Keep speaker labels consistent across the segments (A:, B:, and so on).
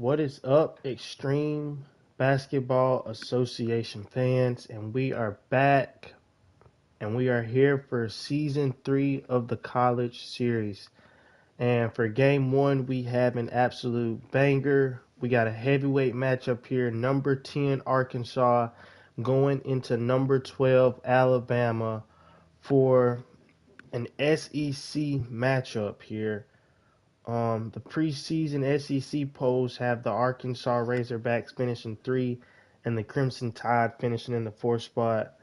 A: What is up, Extreme Basketball Association fans? And we are back, and we are here for season 3 of the college series. And for game 1, we have an absolute banger. We got a heavyweight matchup here, number 10 Arkansas going into number 12 Alabama for an SEC matchup here. The preseason SEC polls have the Arkansas Razorbacks finishing 3 and the Crimson Tide finishing in the 4th spot.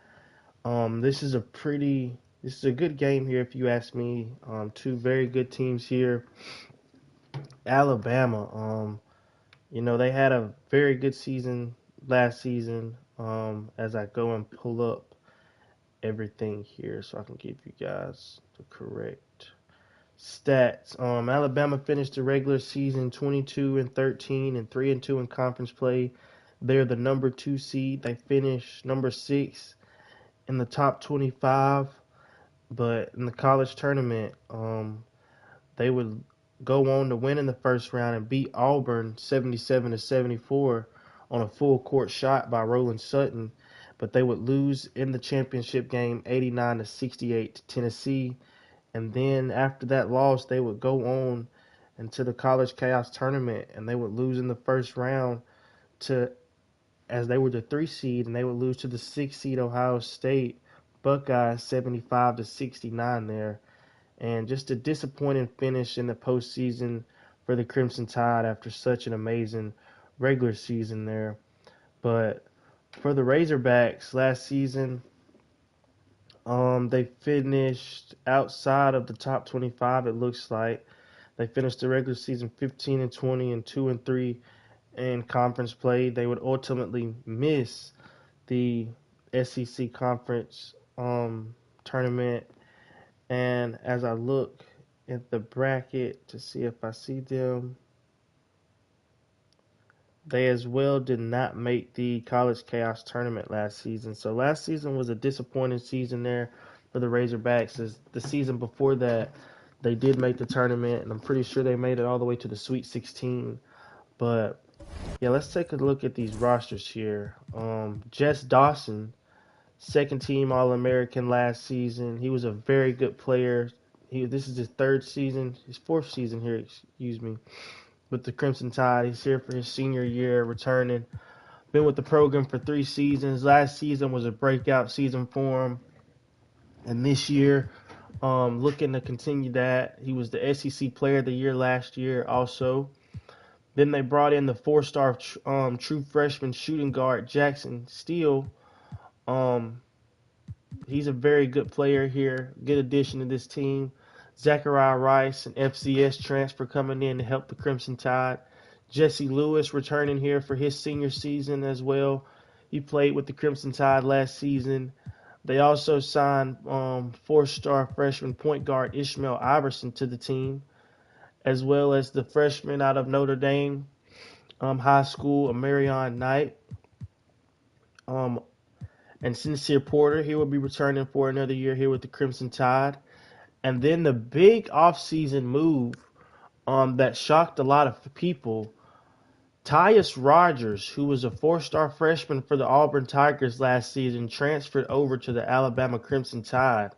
A: This is a good game here if you ask me. Two very good teams here. Alabama, they had a very good season last season. As I go and pull up everything here so I can give you guys the correct stats. Alabama finished the regular season 22-13 and 3-2 in conference play. They're the number 2 seed. They finished number 6 in the top 25, but in the college tournament, they would go on to win in the first round and beat Auburn 77-74 on a full court shot by Roland Sutton, but they would lose in the championship game 89-68 to Tennessee. And then after that loss, they would go on into the College Chaos tournament, and they would lose in the first round to, as they were the 3 seed, and they would lose to the 6 seed Ohio State Buckeyes 75-69 there. And just a disappointing finish in the postseason for the Crimson Tide after such an amazing regular season there. But for the Razorbacks last season, they finished outside of the top 25. It looks like they finished the regular season 15-20 and 2-3 in conference play. They would ultimately miss the SEC conference tournament. And as I look at the bracket to see if I see them, they as well did not make the College Chaos tournament last season. So last season was a disappointing season there for the Razorbacks. As the season before that, they did make the tournament, and I'm pretty sure they made it all the way to the Sweet 16. But yeah, let's take a look at these rosters here. Jess Dawson, second team All-American last season. He was a very good player. This is his fourth season here, excuse me, with the Crimson Tide. He's here for his senior year, returning. Been with the program for 3 seasons. Last season was a breakout season for him. And this year, looking to continue that. He was the SEC Player of the Year last year also. Then they brought in the 4-star true freshman shooting guard, Jackson Steele. He's a very good player here. Good addition to this team. Zachariah Rice, an FCS transfer coming in to help the Crimson Tide. Jesse Lewis returning here for his senior season as well. He played with the Crimson Tide last season. They also signed 4-star freshman point guard Ishmael Iverson to the team, as well as the freshman out of Notre Dame High School, Amarion Knight. And Sincere Porter, he will be returning for another year here with the Crimson Tide. And then the big offseason move that shocked a lot of people, Tyus Rogers, who was a 4-star freshman for the Auburn Tigers last season, transferred over to the Alabama Crimson Tide.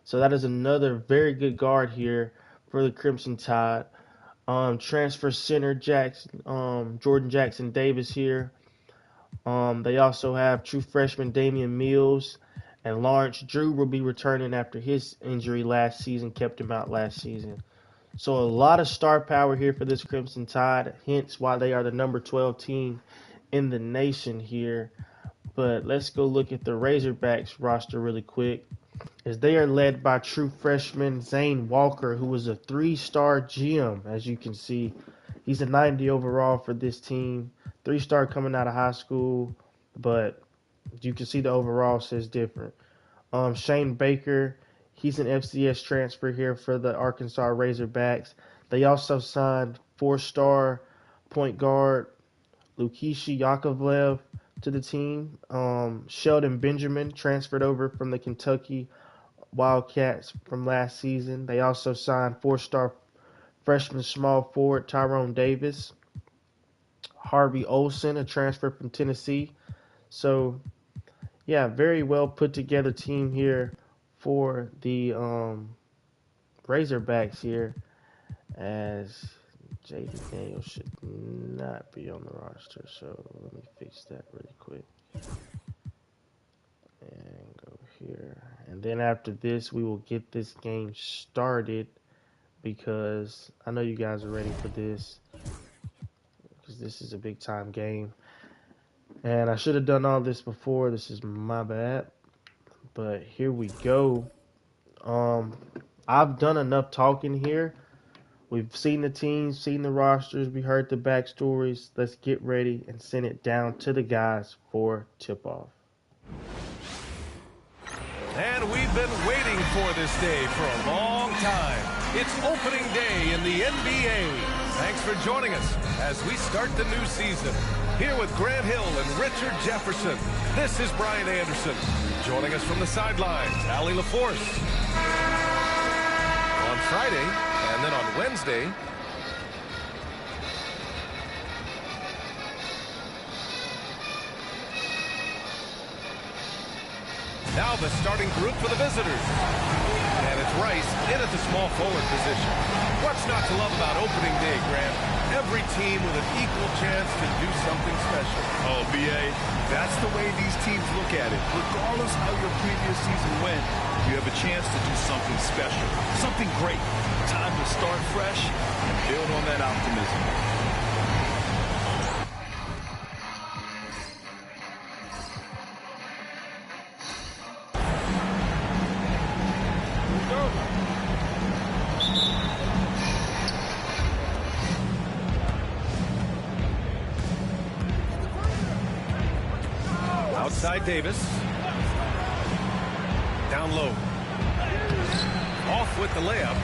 A: So that is another very good guard here for the Crimson Tide. Transfer center Jordan Jackson Davis here. They also have true freshman Damian Mills, and Lawrence Drew will be returning after his injury last season, kept him out last season. So a lot of star power here for this Crimson Tide, hence why they are the number 12 team in the nation here. But let's go look at the Razorbacks roster really quick, as they are led by true freshman Zane Walker, who was a 3-star gem, as you can see. He's a 90 overall for this team. 3-star coming out of high school, but you can see the overall says different. Shane Baker, he's an FCS transfer here for the Arkansas Razorbacks. They also signed 4-star point guard Lukishi Yakovlev to the team. Sheldon Benjamin transferred over from the Kentucky Wildcats from last season. They also signed 4-star freshman small forward Tyrone Davis. Harvey Olsen, a transfer from Tennessee. So, yeah, very well put together team here for the Razorbacks here, as Jaden Daniels should not be on the roster. So let me fix that really quick and go here. And then after this, we will get this game started because I know you guys are ready for this because this is a big time game. And I should have done all this before. This is my bad. But here we go. I've done enough talking here. We've seen the teams, seen the rosters, we heard the backstories. Let's get ready and send it down to the guys for tip-off.
B: And we've been waiting for this day for a long time. It's opening day in the NBA. Thanks for joining us as we start the new season. Here with Grant Hill and Richard Jefferson, this is Brian Anderson. Joining us from the sidelines, Allie LaForce. On Friday, and then on Wednesday, now the starting group for the visitors. And it's Rice in at the small forward position. What's not to love about opening day, Grant? Every team with an equal chance to do something special.
C: Oh, BA, that's the way these teams look at it. Regardless how your previous season went, you have a chance to do something special, something great. Time to start fresh and build on that optimism.
B: Outside Davis. Down low. Off with the layup.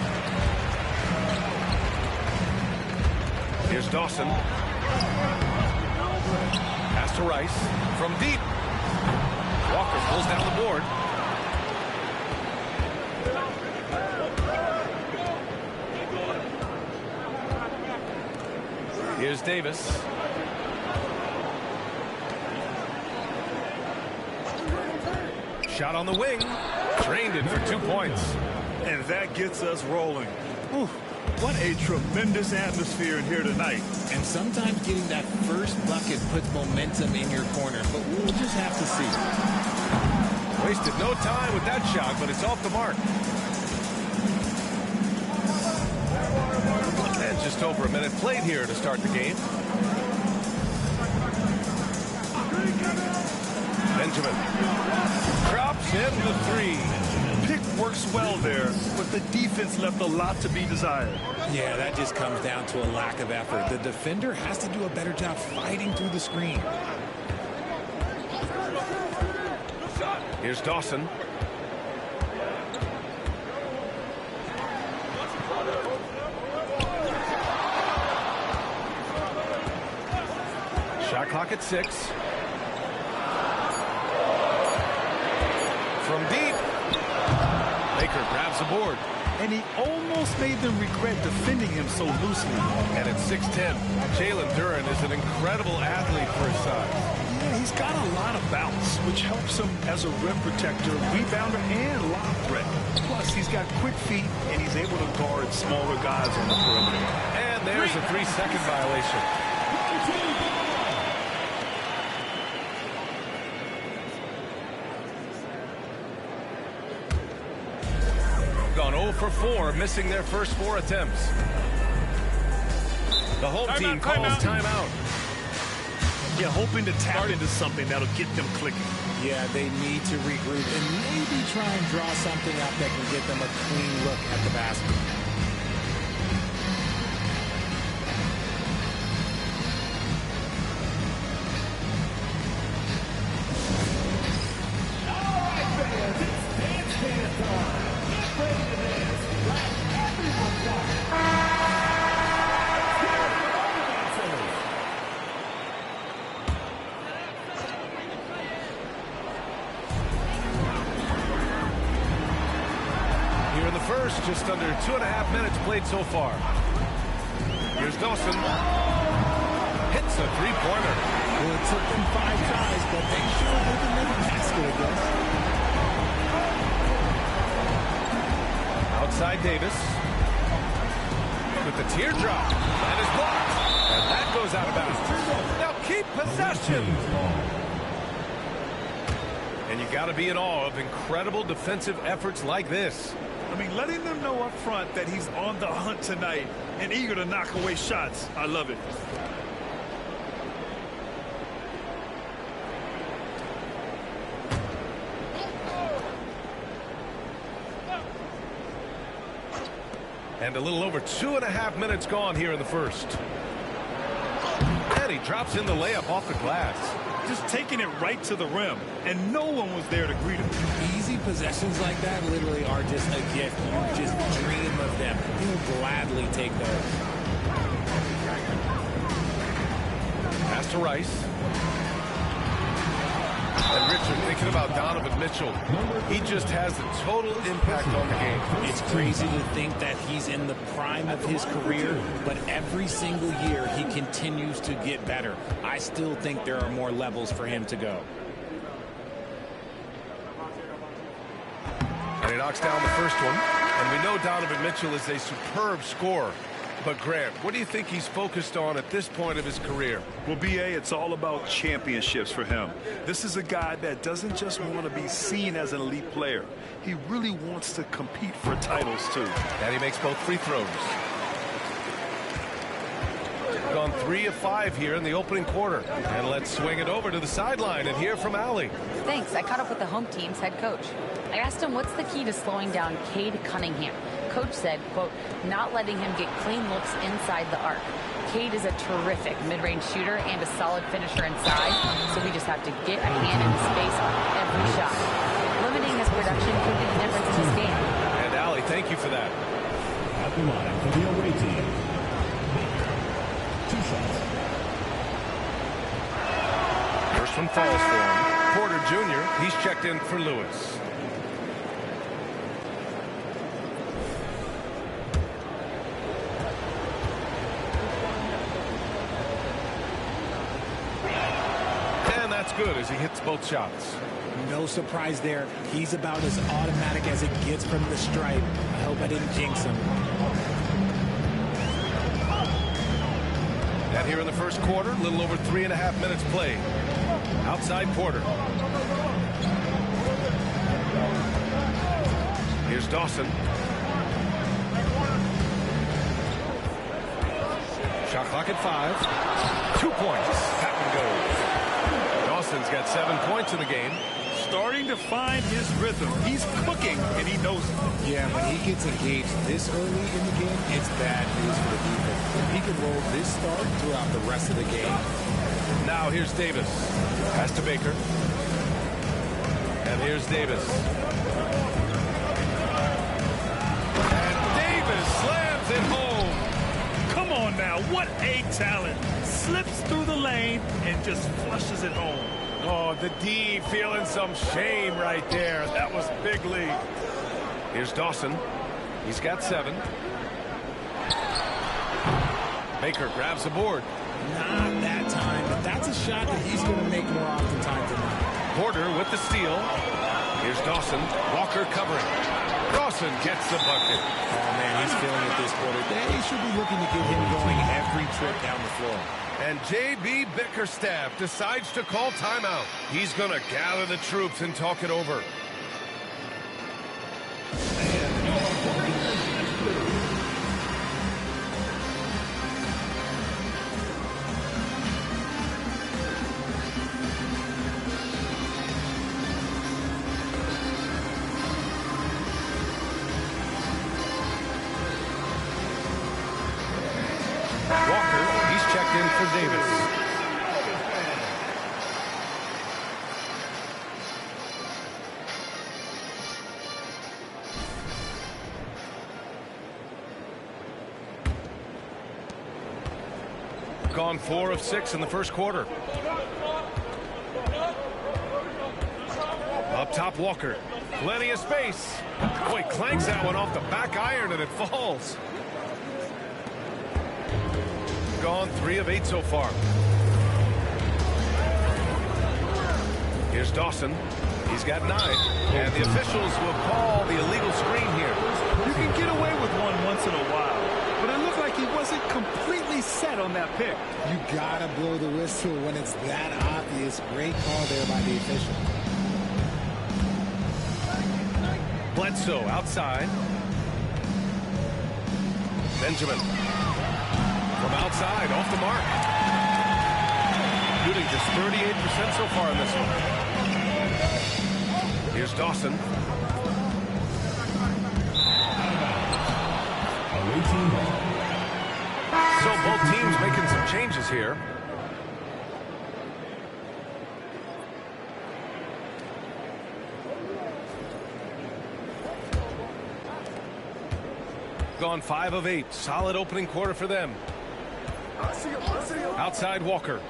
B: Here's Dawson. Pass to Rice. From deep. Walker pulls down the board. Here's Davis. Shot on the wing. Drained it for 2 points.
C: And that gets us rolling. Ooh, what a tremendous atmosphere in here tonight.
D: And sometimes getting that first bucket puts momentum in your corner, but we'll just have to see.
B: Wasted no time with that shot, but it's off the mark. And just over a minute played here to start the game. Benjamin drops in the three.
C: Pick works well there, but the defense left a lot to be desired.
D: Yeah, that just comes down to a lack of effort. The defender has to do a better job fighting through the screen.
B: Here's Dawson. Shot clock at 6. From deep. Baker grabs the board.
C: And he almost made them regret defending him so loosely.
B: And at 6'10", Jalen Duren is an incredible athlete for his size.
C: Yeah, he's got a lot of bounce, which helps him as a rim protector, rebounder, and lob threat. Plus, he's got quick feet, and he's able to guard smaller guys on the perimeter.
B: And there's a 3-second violation. Gone 0 for 4, missing their first 4 attempts. The home team calls timeout.
C: Yeah, hoping to tap into something that'll get them clicking.
D: Yeah, they need to regroup and maybe try and draw something up that can get them a clean look at the basket.
B: Just under 2.5 minutes played so far. Here's Dawson. hits a three-pointer.
D: Well, it took them 5 tries, but they sure didn't make a basket, I guess.
B: Outside Davis. With the teardrop. And is blocked. And that goes out of bounds. Now keep possession. And you got to be in awe of incredible defensive efforts like this.
C: I mean, letting them know up front that he's on the hunt tonight and eager to knock away shots. I love it.
B: And a little over 2.5 minutes gone here in the first. And he drops in the layup off the glass.
C: Just taking it right to the rim, and no one was there to greet him.
D: Easy possessions like that literally are just a gift. You just dream of them. You'll gladly take those.
B: Pass to Rice. And Richard, thinking about Donovan Mitchell, he just has a total impact on the game.
D: It's crazy to think that he's in the prime of his career, but every single year he continues to get better. I still think there are more levels for him to go.
B: And he knocks down the first one. And we know Donovan Mitchell is a superb scorer. But Grant, what do you think he's focused on at this point of his career?
C: Well, BA, it's all about championships for him. This is a guy that doesn't just want to be seen as an elite player. He really wants to compete for titles, too.
B: And he makes both free throws. Gone 3 of 5 here in the opening quarter. And let's swing it over to the sideline and hear from Allie.
E: Thanks. I caught up with the home team's head coach. I asked him what's the key to slowing down Cade Cunningham. Coach said, quote, not letting him get clean looks inside the arc. Cade is a terrific mid-range shooter and a solid finisher inside, so we just have to get a hand in space on every shot. Limiting his production could be the difference in this game.
B: And Allie, thank you for that.
F: At the line for the away team. 2 shots.
B: First one falls for him. Porter Jr., he's checked in for Lewis. Good as he hits both shots.
D: No surprise there. He's about as automatic as it gets from the stripe. I hope I didn't jinx him.
B: And here in the first quarter, a little over 3.5 minutes played. Outside Porter. Here's Dawson. Shot clock at 5. 2 points. Tap and goes. Dawson's got 7 points in the game.
C: Starting to find his rhythm. He's cooking, and he knows it.
D: Yeah, when he gets engaged this early in the game, it's bad news for the defense. If he can roll this start throughout the rest of the game.
B: Now here's Davis. Pass to Baker. And here's Davis. And Davis slams it home.
C: Come on now, what a talent. Slips through the lane and just flushes it home.
B: Oh, the D feeling some shame right there. That was big lead. Here's Dawson. He's got 7. Baker grabs the board.
D: Not that time, but that's a shot that he's going to make more often times than not.
B: Porter with the steal. Here's Dawson. Walker covering. Dawson gets the bucket.
D: Oh, man, he's feeling it this quarter. They should be looking to get him going every trip down the floor.
B: And J.B. Bickerstaff decides to call timeout. He's going to gather the troops and talk it over. Walker, he's checked in for Davis. Gone 4 of 6 in the first quarter. Up top, Walker. Plenty of space. Boy, clanks that one off the back iron and it falls. Gone 3 of 8 so far. Here's Dawson. He's got 9. And the officials will call the illegal screen here.
C: You can get away with one once in a while, but it looked like he wasn't completely set on that pick.
D: You gotta blow the whistle when it's that obvious. Great call there by the official.
B: Bledsoe outside. Benjamin from outside, off the mark. Shooting just 38% so far in this one. Here's Dawson. So both teams making some changes here. Gone 5 of 8. Solid opening quarter for them. Outside Walker.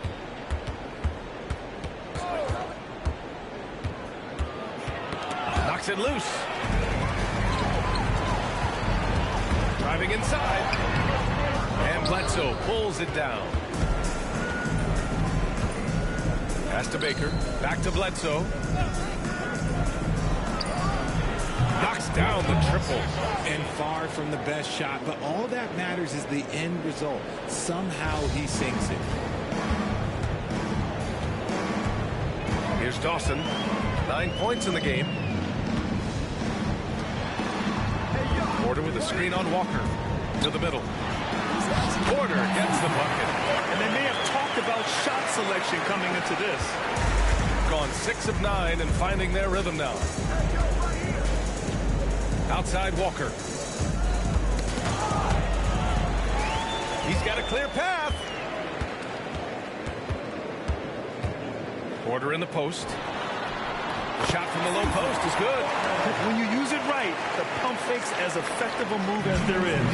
B: Knocks it loose. Driving inside. And Bledsoe pulls it down. Pass to Baker. Back to Bledsoe. Knocks down the triple.
D: And far from the best shot, but all that matters is the end result. Somehow he sinks it.
B: Here's Dawson. 9 points in the game. Porter with a screen on Walker. To the middle. Porter gets the bucket.
C: And they may have talked about shot selection coming into this.
B: Gone 6 of 9 and finding their rhythm now. Outside Walker. He's got a clear path. Porter in the post. Shot from the low post is good.
C: When you use it right, the pump fake's as effective a move as there is.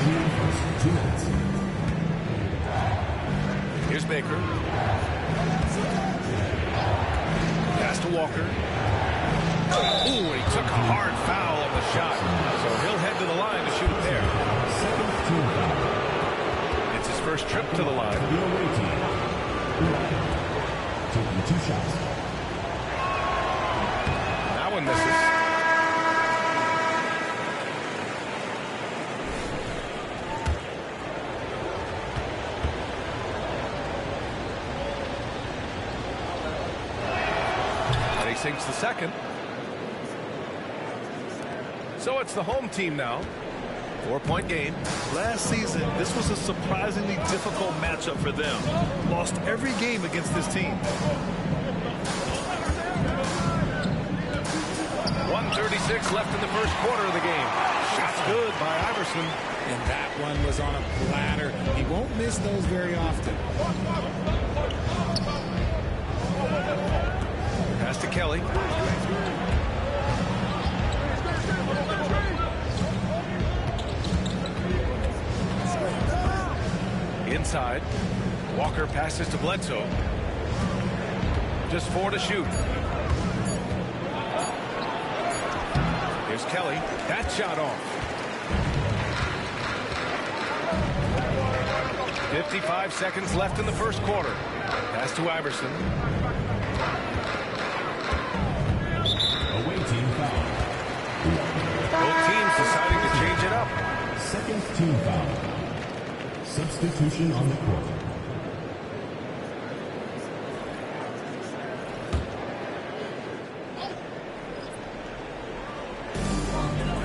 B: Here's Baker. Pass to Walker. Ooh, he took a hard foul on the shot. So he'll head to the line to shoot a pair. It's his first trip to the line.
F: Taking 2 shots.
B: That one misses. And he sinks the second. So it's the home team now. 4-point game.
C: Last season, this was a surprisingly difficult matchup for them. Lost every game against this team.
B: 1:36 left in the first quarter of the game. Shot's good by Iverson.
D: And that one was on a platter. He won't miss those very often.
B: Pass to Kelly. Inside. Walker passes to Bledsoe. Just 4 to shoot. Here's Kelly. That shot off. 55 seconds left in the first quarter. Pass to Iverson.
F: Away team foul.
B: Both teams deciding to change it up.
F: Second team foul. Substitution on the court.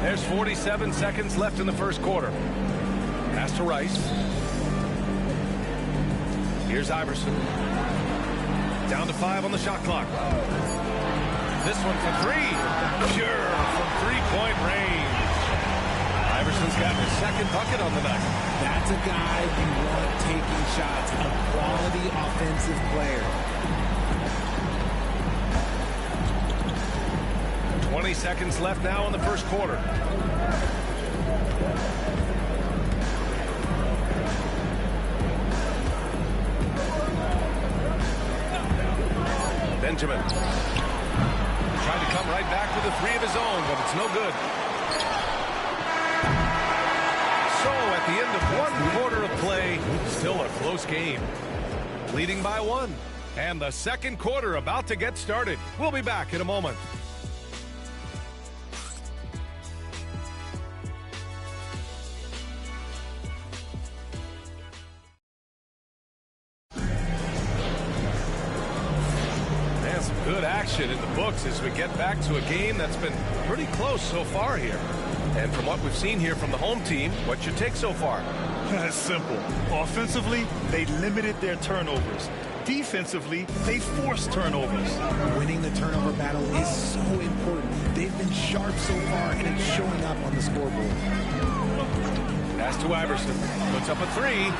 B: There's 47 seconds left in the first quarter. Pass to Rice. Here's Iverson. Down to 5 on the shot clock. This one for 3. Pure from 3-point range. Iverson's got his second bucket on the night.
D: That's a guy you want taking shots, a quality offensive player.
B: 20 seconds left now in the first quarter. Benjamin tried to come right back with a 3 of his own, but it's no good. So at the end of 1 quarter of play, still a close game. Leading by 1. And the second quarter about to get started. We'll be back in a moment. And some good action in the books as we get back to a game that's been pretty close so far here. And from what we've seen here from the home team, what's your take so far?
C: It's simple. Offensively, they limited their turnovers. Defensively, they forced turnovers.
D: Winning the turnover battle is so important. They've been sharp so far, and it's showing up on the scoreboard.
B: Pass to Iverson. Puts up a three.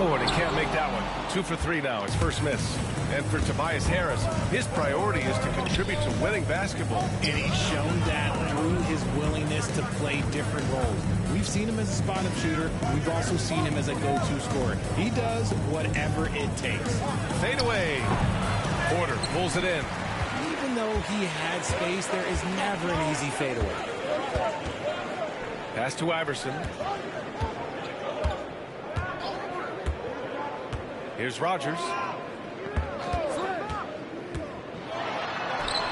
B: Oh, and he can't make that one. 2 for 3 now. His first miss. And for Tobias Harris, his priority is to contribute to winning basketball.
D: And he's shown that through his willingness to play different roles. We've seen him as a spot-up shooter. We've also seen him as a go-to scorer. He does whatever it takes.
B: Fade away. Porter pulls it in.
D: Even though he had space, there is never an easy fadeaway.
B: Pass to Iverson. Here's Rogers.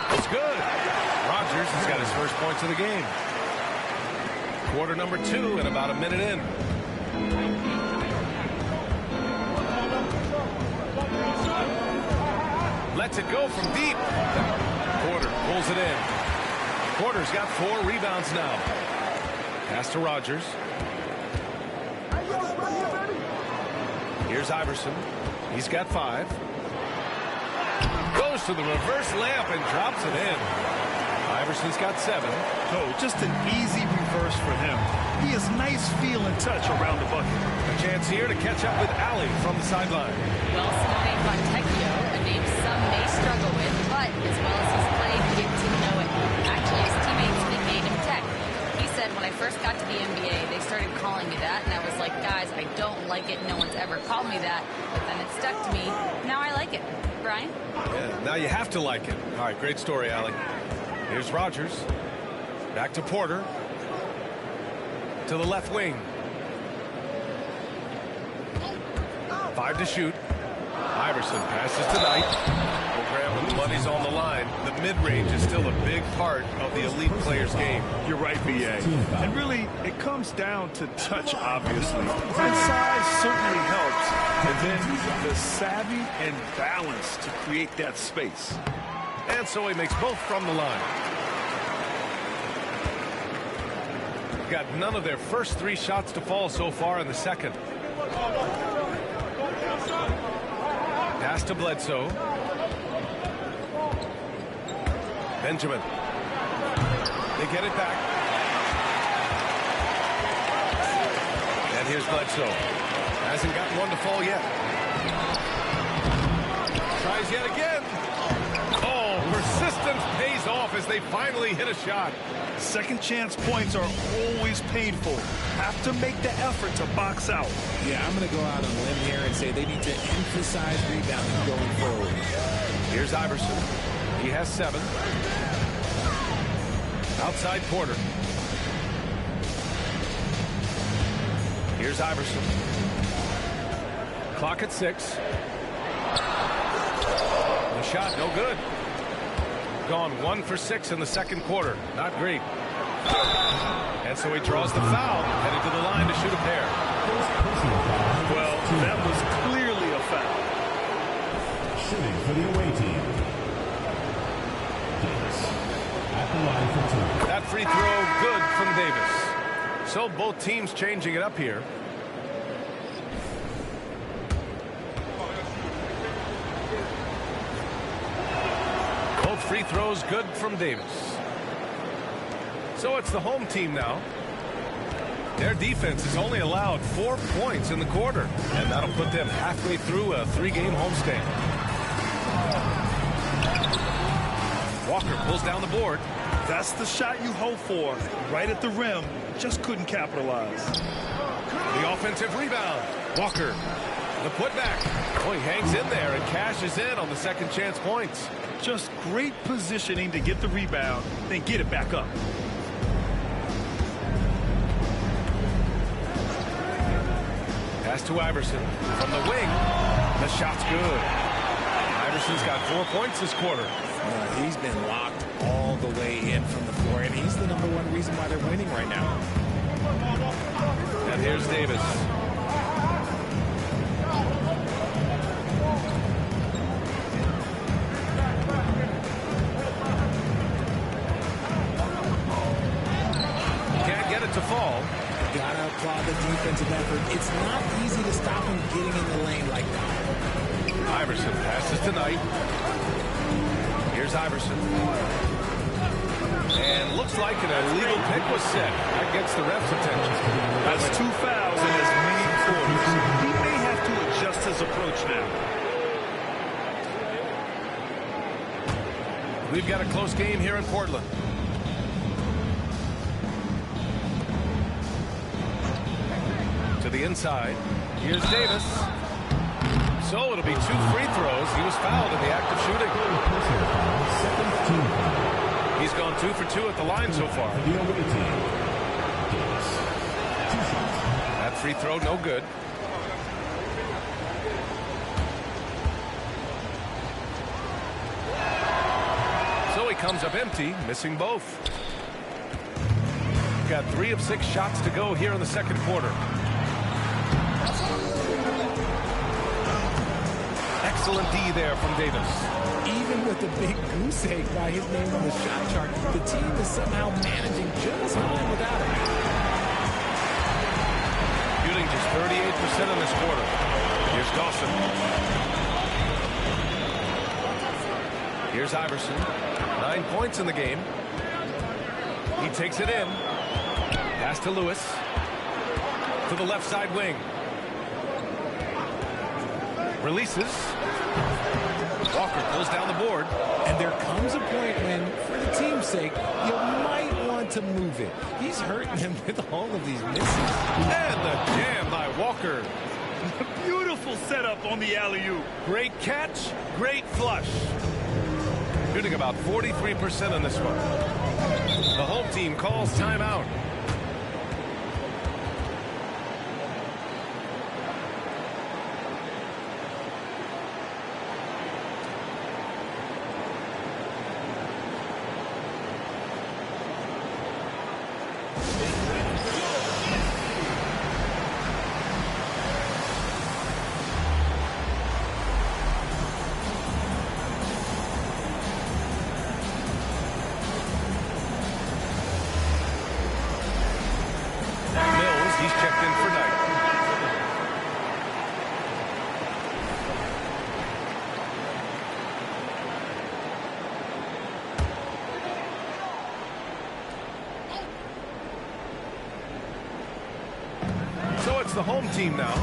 B: It's good. Rogers has got his first points of the game. Quarter number 2 and about a minute in. Lets it go from deep. Porter pulls it in. Porter's got 4 rebounds now. Pass to Rogers. Here's Iverson. He's got 5. Goes to the reverse layup and drops it in. Iverson's got 7.
C: Oh, just an easy reverse for him. He has nice feel and touch around the bucket.
B: A chance here to catch up with Allie from the sideline.
E: Well, Simone Fontecchio, a name some may struggle with, but as well as he's played, get to know it. Actually, his teammates nicknamed him Tech. He said, when I first got to the NBA, they started calling me that, and I was like, guys, I don't like it. No one's ever called me that. But then it stuck to me. Now I like it. Brian?
B: Yeah, now you have to like it. All right, great story, Allie. Here's Rogers. Back to Porter. To the left wing. 5 to shoot. Iverson passes to Knight. Program when the money's on the line. The mid-range is still a big part of the elite player's game.
C: You're right, B.A. And really, it comes down to touch, obviously. And size certainly helps. And then the savvy and balance to create that space.
B: And so he makes both from the line. Got none of their first 3 shots to fall so far in the second. Pass to Bledsoe. Benjamin. They get it back. And here's Bledsoe. Hasn't gotten one to fall yet. Tries yet again. Oh, persistence pays off as they finally hit a shot.
C: Second chance points are always painful. Have to make the effort to box out.
D: Yeah, I'm going to go out on a limb here and say they need to emphasize rebounding going forward.
B: Here's Iverson. He has 7. Outside Porter. Here's Iverson. Clock at 6. The shot, no good. Gone 1 for 6 in the second quarter. Not great. And so he draws the foul, headed to the line to shoot a pair.
C: Well, that was clearly a foul.
F: Shooting for the away team. Davis at the line for 2.
B: That free throw good from Davis. So both teams changing it up here. Both free throws good from Davis. So it's the home team now. Their defense has only allowed 4 points in the quarter, and that'll put them halfway through a 3-game homestand. Walker pulls down the board.
C: That's the shot you hope for. Right at the rim. Just couldn't capitalize.
B: The offensive rebound. Walker. The putback. Oh, he hangs in there and cashes in on the second chance points.
C: Just great positioning to get the rebound, then get it back up. Pass
B: to Iverson from the wing. The shot's good. Iverson's got 4 points this quarter.
D: He's been locked all the way in from the floor, and he's the #1 reason why they're winning right now.
B: And here's Davis. Can't get it to fall.
D: Gotta applaud the defensive effort. It's not easy to stop him getting in the lane like that.
B: Iverson passes to Knight. Here's Iverson. And looks like an illegal pick was set. That gets the ref's attention.
C: That's 2 fouls in as many quarters. He may have to adjust his approach now.
B: We've got a close game here in Portland. To the inside. Here's Davis. So it'll be 2 free throws. He was fouled in the act of shooting. He's gone 2 for 2 at the line so far. That free throw, no good. So he comes up empty, missing both. Got 3 of 6 shots to go here in the second quarter. Excellent D there from Davis.
D: Even with the big goose egg by his name on the shot chart, the team is somehow managing just fine without him.
B: Shooting just 38% in this quarter. Here's Dawson. Here's Iverson. 9 points in the game. He takes it in. Pass to Lewis. To the left side wing. Releases. Walker pulls down the board.
D: And there comes a point when, for the team's sake, you might want to move it. He's hurting them with all of these misses.
B: And the jam by Walker.
C: Beautiful setup on the alley-oop.
B: Great catch, great flush. Shooting about 43% on this one. The home team calls timeout. He's checked in for Knight. So it's the home team now.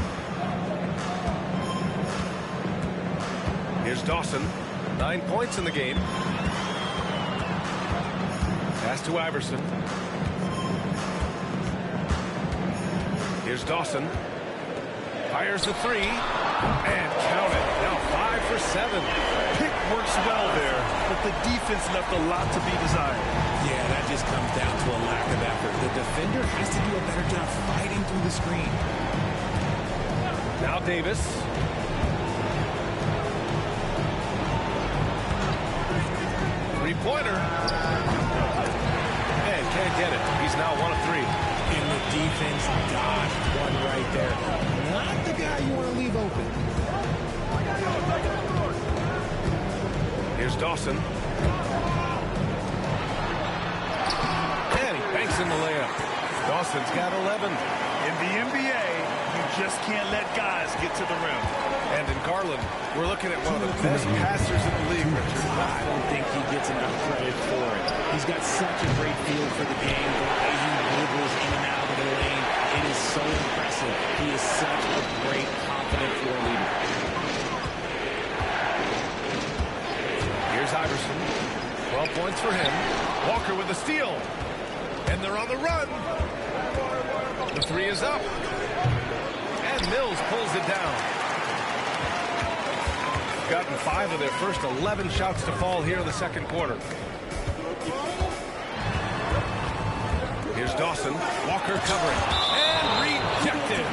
B: Here's Dawson. 9 points in the game. Pass to Iverson. Here's Dawson. Fires the 3. And count it. Now 5 for 7.
C: Pick works well there, but the defense left a lot to be desired.
D: Yeah, that just comes down to a lack of effort. The defender has to do a better job fighting through the screen.
B: Now Davis. Three-pointer. And can't get it. He's now 1 of 3.
D: And the defense dodged one right there. Not the guy you want to leave open.
B: Here's Dawson. And he banks in the layup. Dawson's got 11.
C: In the NBA, you just can't let guys get to the rim.
B: And in Garland, we're looking at one of the best passers in the league, Richard.
D: I don't think he gets enough credit for it. He's got such a great feel for the game, the way he dribbles in and out of the lane. It is so impressive. He is such a great, confident floor leader.
B: Here's Iverson. 12 points for him. Walker with the steal. And they're on the run. The 3 is up. And Mills pulls it down. Gotten 5 of their first 11 shots to fall here in the second quarter. Here's Dawson. Walker covering. And rejected.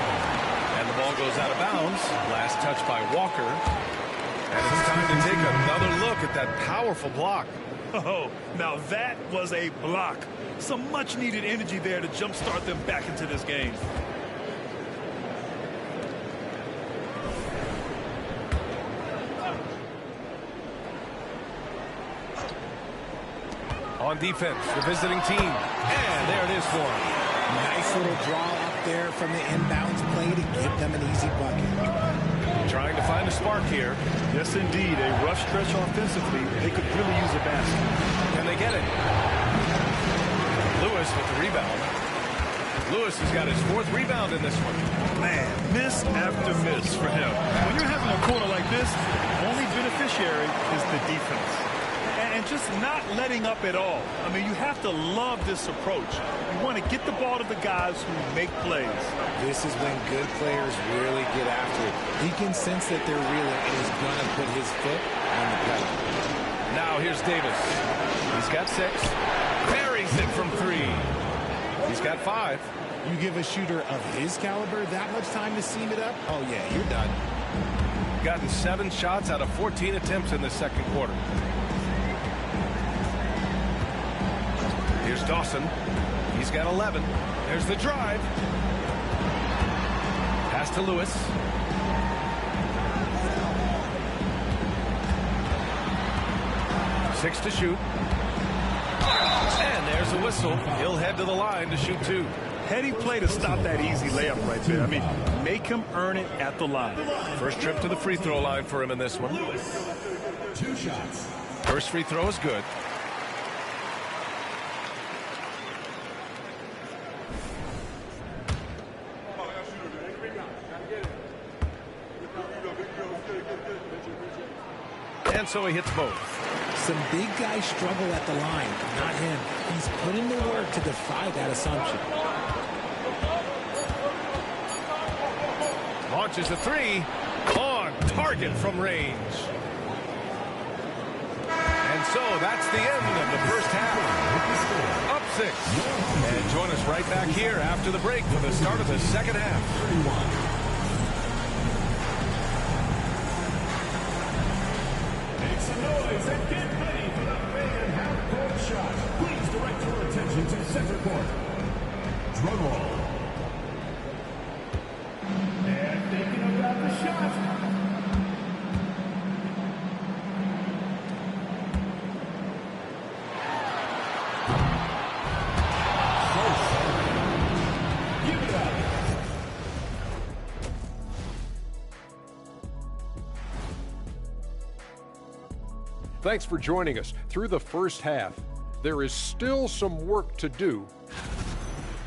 B: And the ball goes out of bounds. Last touch by Walker. And it's time to take another look at that powerful block.
C: Oh, now that was a block. Some much-needed energy there to jumpstart them back into this game.
B: On defense, the visiting team. And there it is for him.
D: Nice little draw up there from the inbounds play to give them an easy bucket.
B: Trying to find a spark here.
C: Yes, indeed. A rough stretch offensively. They could really use a basket.
B: And they get it. Lewis with the rebound. Lewis has got his 4th rebound in this one.
C: Man, miss after miss for him. When you're having a quarter like this, the only beneficiary is the defense. And just not letting up at all. I mean, you have to love this approach. You want to get the ball to the guys who make plays.
D: This is when good players really get after it. He can sense that they're reeling and he's going to put his foot on the pedal.
B: Now here's Davis. He's got 6. Buries it from 3. He's got 5.
D: You give a shooter of his caliber that much time to seam it up, oh yeah, you're done.
B: Gotten 7 shots out of 14 attempts in the second quarter. Here's Dawson. He's got 11. There's the drive. Pass to Lewis. Six to shoot. And there's a whistle. He'll head to the line to shoot 2.
C: Heady play to stop that easy layup right there. I mean, make him earn it at the line.
B: First trip to the free throw line for him in this one.
F: 2 shots.
B: First free throw is good. And so he hits both.
D: Some big guys struggle at the line, not him. He's put in the work to defy that assumption.
B: Launches a 3. On target from range. And so that's the end of the first half. Up 6. And join us right back here after the break for the start of the second half.
F: Noise and get ready for the main half-court shot. Please direct your attention to center court. Drum roll. And thinking about the shot. Give it up.
G: Thanks for joining us. Through the first half, there is still some work to do.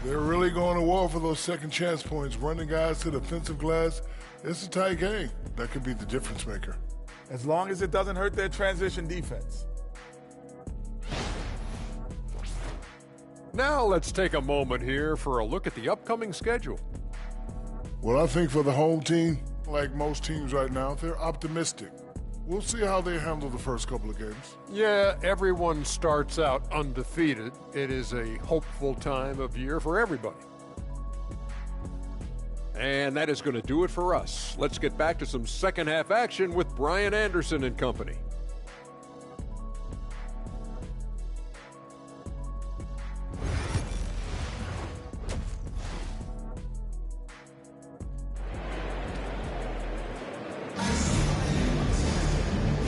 H: They're really going to war for those second chance points, running guys to the offensive glass. It's a tight game. That could be the difference maker.
I: As long as it doesn't hurt their transition defense.
G: Now let's take a moment here for a look at the upcoming schedule.
H: Well, I think for the home team, like most teams right now, they're optimistic. We'll see how they handle the first couple of games.
G: Yeah, everyone starts out undefeated. It is a hopeful time of year for everybody. And that is going to do it for us. Let's get back to some second half action with Brian Anderson and company.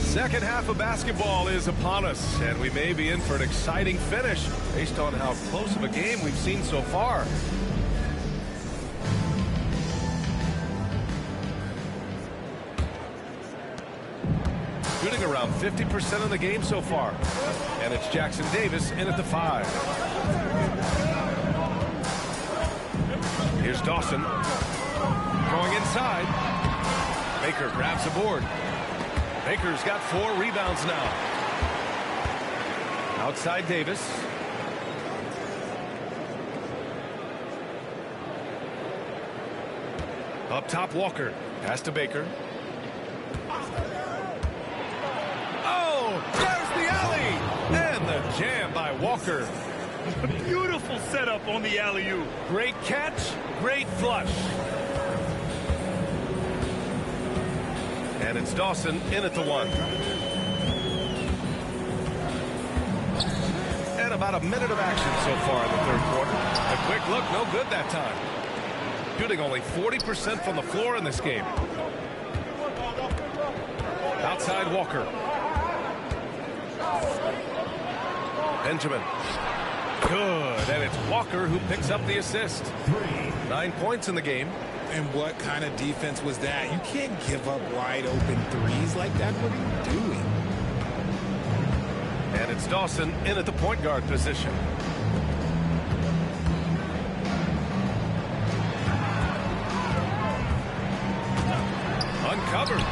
B: Second half of basketball is upon us, and we may be in for an exciting finish based on how close of a game we've seen so far. Shooting around 50% of the game so far. And it's Jackson Davis in at the 5. Here's Dawson. Going inside. Baker grabs the board. Baker's got 4 rebounds now. Outside Davis. Up top Walker. Pass to Baker. Oh, there's the alley! And the jam by Walker.
C: Beautiful setup on the alley-oop.
B: Great catch, great flush. And it's Dawson in at the 1. And about a minute of action so far in the third quarter. A quick look, no good that time. Shooting only 40% from the floor in this game. Outside Walker. Benjamin. Good, and it's Walker who picks up the assist. 9 points in the game.
D: And what kind of defense was that? You can't give up wide open threes like that. What are you doing?
B: And it's Dawson in at the point guard position. Uncovered.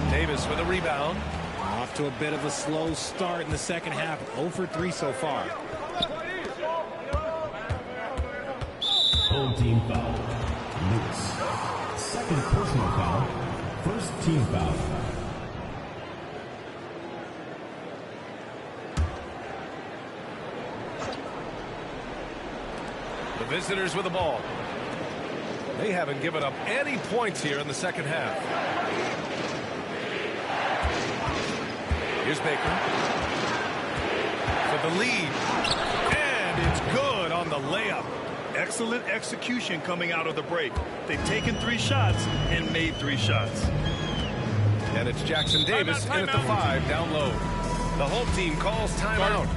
B: Davis with a rebound.
D: Off to a bit of a slow start in the second half. 0 for 3 so far.
F: Full team foul. Lewis. Second personal foul. First team foul.
B: The visitors with the ball. They haven't given up any points here in the second half. Here's Baker. For the lead. And it's good on the layup.
C: Excellent execution coming out of the break. They've taken 3 shots and made 3 shots.
B: And it's Jackson Davis in at the 5 down low. The home team calls timeout.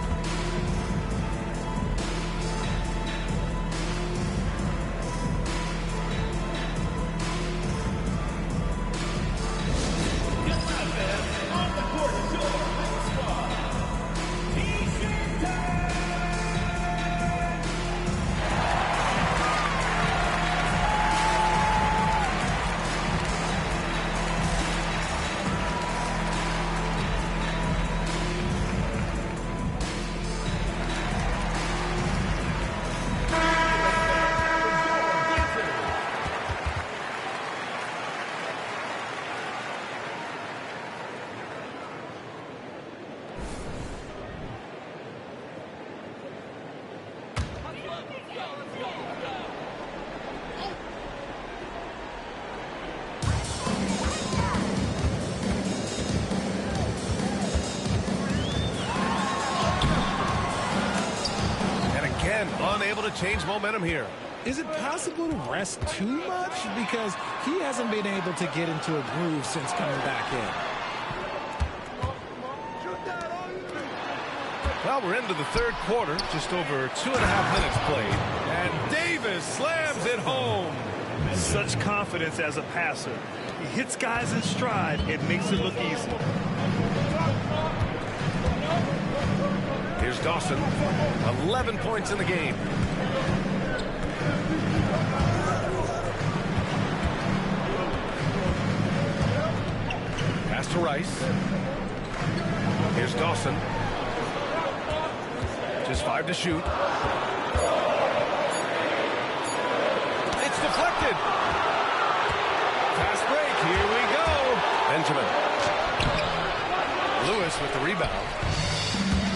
B: Unable to change momentum here.
D: Is it possible to rest too much? Because he hasn't been able to get into a groove since coming back in.
B: Well, we're into the third quarter. Just over 2.5 minutes played. And Davis slams it home.
C: Such confidence as a passer. He hits guys in stride. It makes it look easy.
B: Here's Dawson. 11 points in the game. Pass to Rice. Here's Dawson. Just 5 to shoot. It's deflected. Fast break. Here we go. Benjamin. Lewis with the rebound.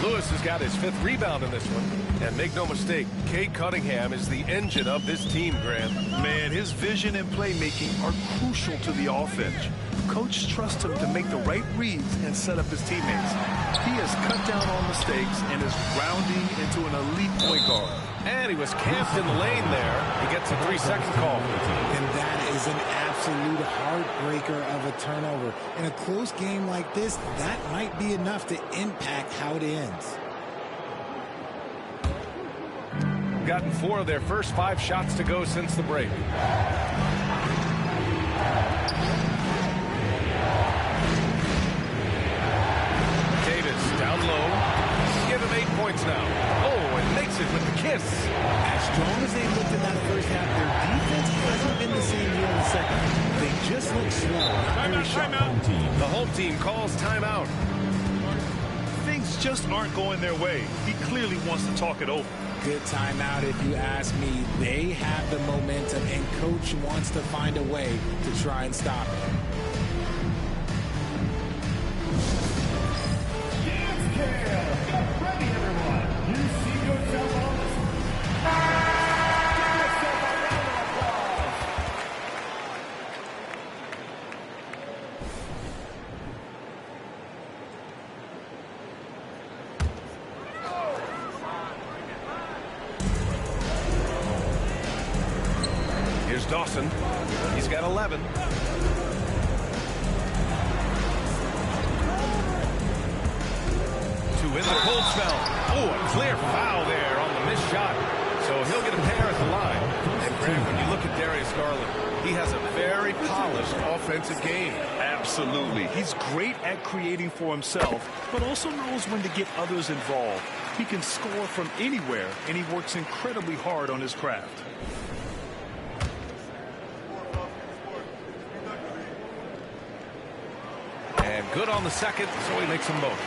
B: Lewis has got his 5th rebound in this one. And make no mistake, Cade Cunningham is the engine of this team, Grant.
C: Man, his vision and playmaking are crucial to the offense. Coach trusts him to make the right reads and set up his teammates. He has cut down on mistakes and is rounding into an elite point guard.
B: And he was camped in the lane there. He gets a 3-second call.
D: And that is an absolute heartbreaker of a turnover. In a close game like this, that might be enough to impact how it ends.
B: Gotten 4 of their first 5 shots to go since the break. Davis down low. Give him 8 points now. Oh, and makes it with the kiss.
D: As strong as they looked in that first half, their defense hasn't been the same here in the second. They just look slow.
B: Timeout. The home team calls timeout.
C: Things just aren't going their way. He clearly wants to talk it over.
D: Good timeout if you ask me. They have the momentum, and Coach wants to find a way to try and stop it.
F: Get ready, everyone. You see yourself on the give yourself a round of applause.
B: Here's Dawson. He's got 11. In the cold spell. Oh, a clear foul there on the missed shot. So he'll get a pair at the line. And Graham, when you look at Darius Garland, he has a very polished offensive game.
C: Absolutely. He's great at creating for himself, but also knows when to get others involved. He can score from anywhere, and he works incredibly hard on his craft.
B: And good on the second, so he makes them both.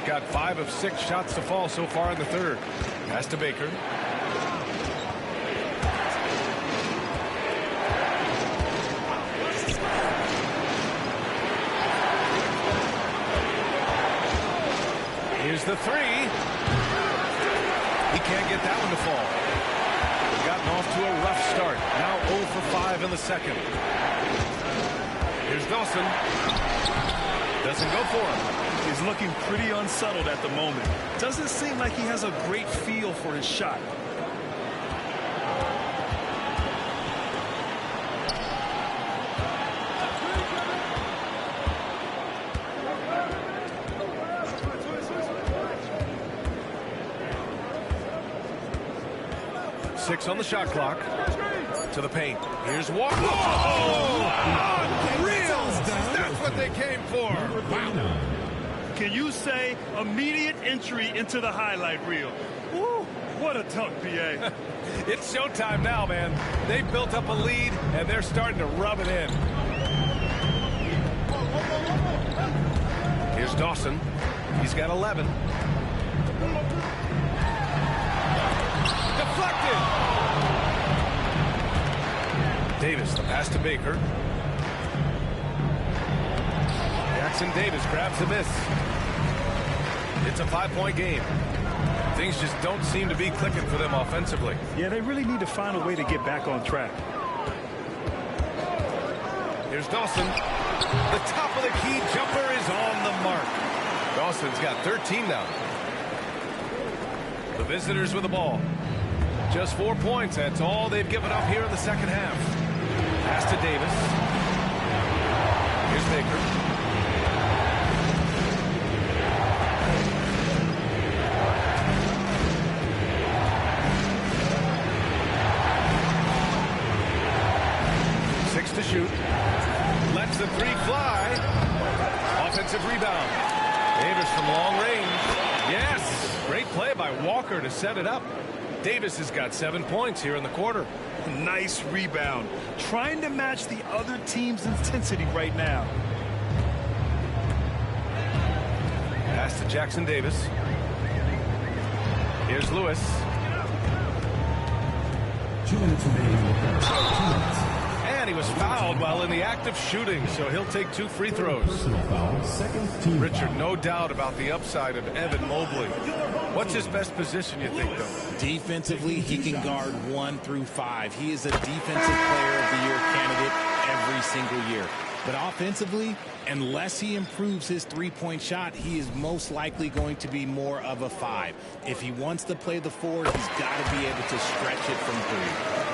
B: Got 5 of 6 shots to fall so far in the third. Pass to Baker. Here's the 3. He can't get that one to fall. They've gotten off to a rough start. Now 0 for 5 in the second. Here's Dawson. Doesn't go for him.
C: He's looking pretty unsettled at the moment. Doesn't seem like he has a great feel for his shot.
B: Six on the shot clock. To the paint. Here's Walker. Oh! Reels! That's what they came for. Wow.
C: Can you say immediate entry into the highlight reel? Woo, what a dunk, PA.
B: It's showtime now, man. They built up a lead, and they're starting to rub it in. Here's Dawson. He's got 11. Deflected. Davis, the pass to Baker. Jackson Davis grabs the miss. It's a 5-point game. Things just don't seem to be clicking for them offensively.
C: Yeah, they really need to find a way to get back on track.
B: Here's Dawson. The top of the key jumper is on the mark. Dawson's got 13 now. The visitors with the ball. Just 4 points. That's all they've given up here in the second half. Pass to Davis. Here's Baker. To shoot. Lets the 3 fly. Offensive rebound. Davis from long range. Yes. Great play by Walker to set it up. Davis has got 7 points here in the quarter.
C: Nice rebound. Trying to match the other team's intensity right now.
B: Pass to Jackson Davis. Here's Lewis.
F: 2 minutes remaining. 2 minutes.
B: And he was fouled while in the act of shooting, so he'll take 2 free throws.
F: Personal foul, second team
B: Richard,
F: foul.
B: no doubt about the upside of Evan Mobley. What's his best position, you think, though?
D: Defensively, he can guard 1 through 5. He is a defensive player of the year candidate every single year. But offensively, unless he improves his three-point shot, he is most likely going to be more of a 5. If he wants to play the 4, he's got to be able to stretch it from 3.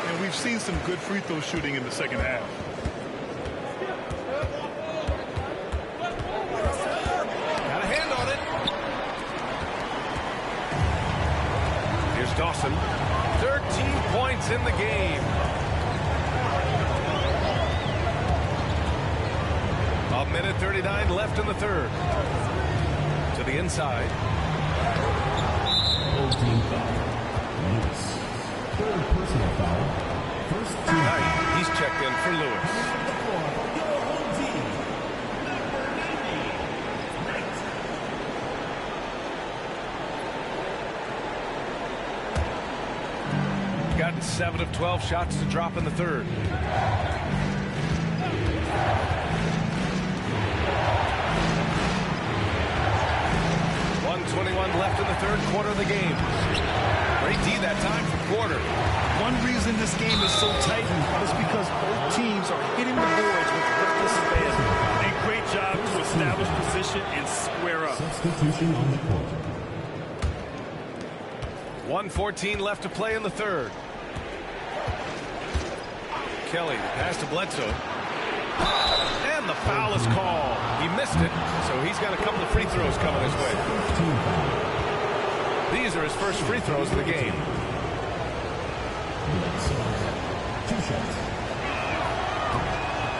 C: And we've seen some good free throw shooting in the second half.
B: Got a hand on it. Here's Dawson. 13 points in the game. A minute 39 left in the third. To the inside.
F: Full team foul. Lewis. Third personal foul. First team.
B: Tonight, he's checked in for Lewis. Gotten 7 of 12 shots to drop in the third. 1:21 left in the third quarter of the game. Great D that time for Porter.
C: One reason this game is so tight is because both teams are hitting the boards with reckless abandon. A great job to establish position and square up.
F: Substitution on the court.
B: 1:14 left to play in the third. Kelly. Pass to Bledsoe. And the foul is called. He missed it, so he's got a couple of free throws coming his way. These are his first free throws of the game.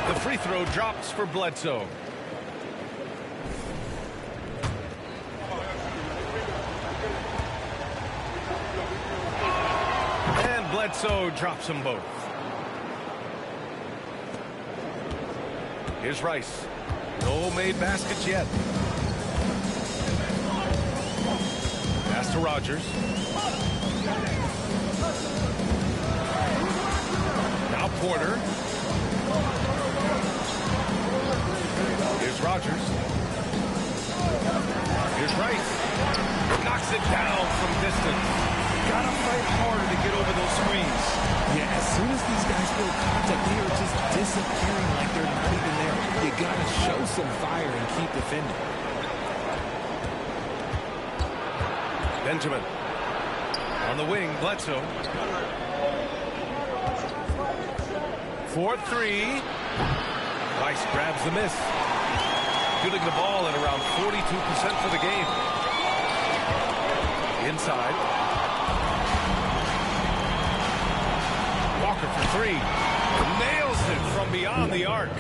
B: The free throw drops for Bledsoe. And Bledsoe drops them both. Here's Rice. No made baskets yet. Pass to Rogers. Now Porter. Here's Rogers. Here's Rice. Knocks it down from distance.
C: Gotta fight harder to get over those screens.
D: Yeah, as soon as these guys feel contact, they are just disappearing like they're not even there. You gotta show some fire and keep defending.
B: Benjamin. On the wing, Bledsoe. 4-3. Rice grabs the miss. Shooting the ball at around 42% for the game. Inside. Walker for three. Nails it from beyond the arc.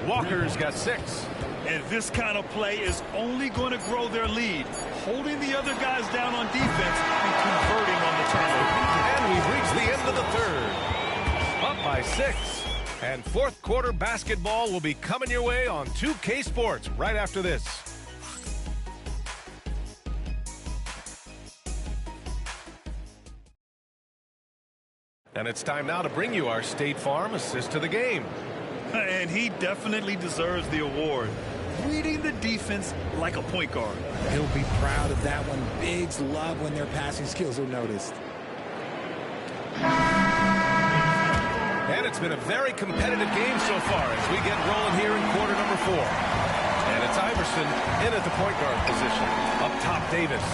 B: Walker's got 6.
C: And this kind of play is only going to grow their lead. Holding the other guys down on defense and converting on the turnover.
B: And we've reached the end of the third. Up by 6. And fourth quarter basketball will be coming your way on 2K Sports right after this. And it's time now to bring you our State Farm assist to the game.
C: And he definitely deserves the award. Reading the defense like a point guard.
D: He'll be proud of that one. Bigs love when their passing skills are noticed.
B: And it's been a very competitive game so far as we get rolling here in quarter number 4. And it's Iverson in at the point guard position. Up top, Davis.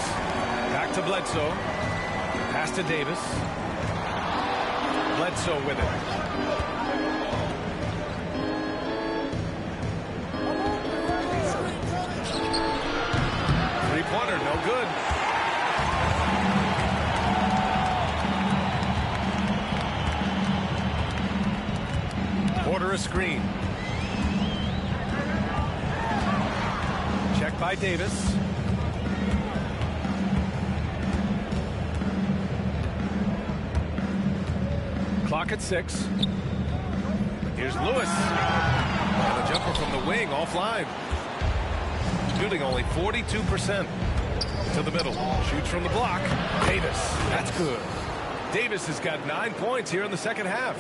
B: Back to Bledsoe. Pass to Davis. Bledsoe with it. Three-pointer, no good. Porter a screen. Check by Davis. Clock at 6. Here's Lewis. And a jumper from the wing offline. Shooting only 42%. To the middle. Shoots from the block. Davis. That's good. Davis has got 9 points here in the second half.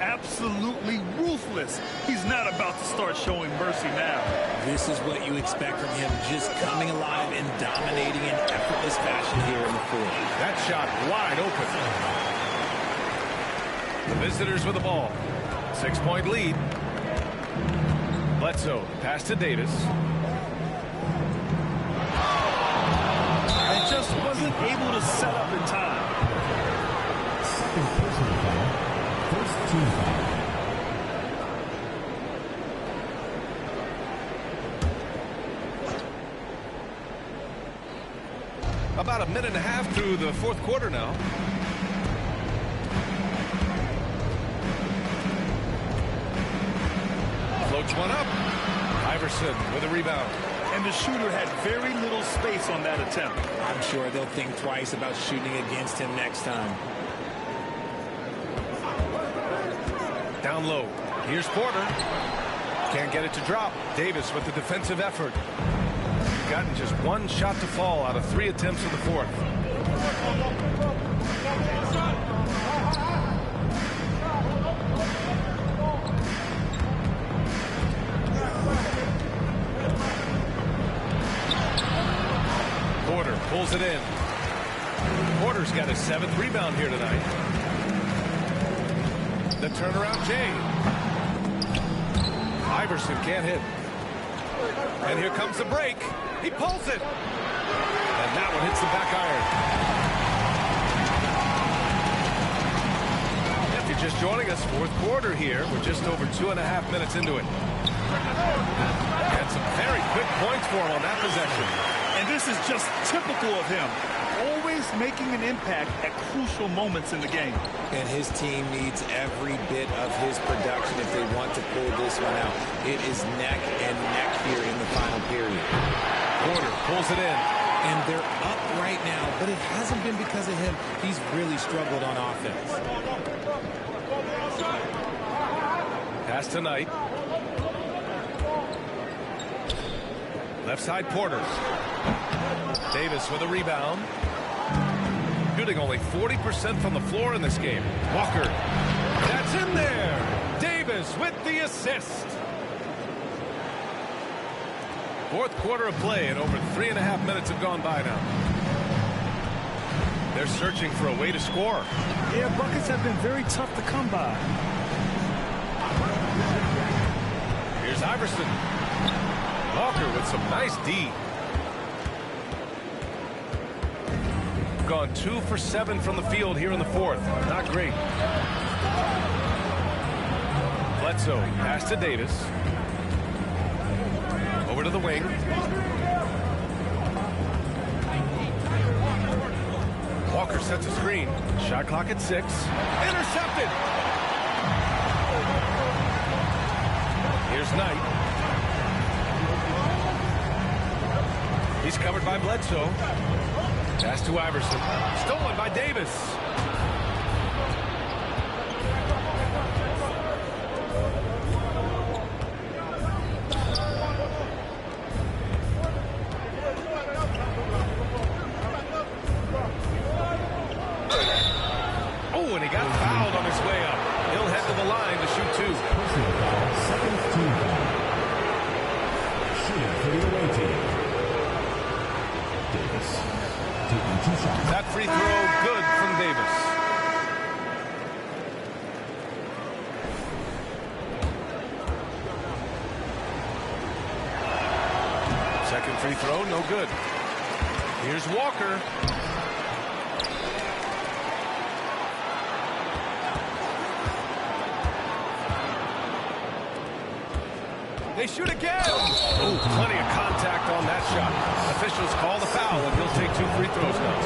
C: Absolutely ruthless. He's not about to start showing mercy now.
D: This is what you expect from him, just coming alive and dominating in effortless fashion here in the fourth.
B: That shot wide open. The visitors with the ball. 6-point lead. Bledsoe, pass to Davis.
C: And just wasn't able to set up in time.
F: Second personal foul. First team foul.
B: About a minute and a half through the fourth quarter now. Floats one up. Iverson with a rebound.
C: And the shooter had very little space on that attempt.
D: I'm sure they'll think twice about shooting against him next time.
B: Down low. Here's Porter. Can't get it to drop. Davis with the defensive effort. Gotten just one shot to fall out of 3 attempts in the fourth. Porter pulls it in. Porter's got his 7th rebound here tonight. The turnaround Jay. Iverson can't hit. And here comes the break. He pulls it. And that one hits the back iron. If you just joining us. Fourth quarter here. We're just over 2.5 minutes into it. And some very quick points for him on that possession.
C: And this is just typical of him. Always making an impact at crucial moments in the game.
D: And his team needs every bit of his production if they want to pull this one out. It is neck and neck here in the final period.
B: Porter pulls it in.
D: And they're up right now, but it hasn't been because of him. He's really struggled on offense.
B: Pass to Knight. Left side Porter. Davis with a rebound. Shooting only 40% from the floor in this game. Walker. That's in there. Davis with the assist. Fourth quarter of play, and over 3.5 minutes have gone by now. They're searching for a way to score.
C: Yeah, buckets have been very tough to come by.
B: Here's Iverson. Walker with some nice D. Gone 2 for 7 from the field here in the fourth. Not great. Bledsoe, pass to Davis. Over to the wing. Walker sets a screen. Shot clock at 6. Intercepted. Here's Knight. He's covered by Bledsoe. Pass to Iverson. Stolen by Davis. Oh, and he got fouled on his way up. He'll head to the line to shoot 2.
F: Personal foul, second team foul. Shooting for the away team. Davis taking 2 shots.
B: That free throw good from Davis. Second free throw, no good. Here's Walker. They shoot again. Oh, plenty of contact on that shot. Officials call the foul, and he'll take 2 free throws now.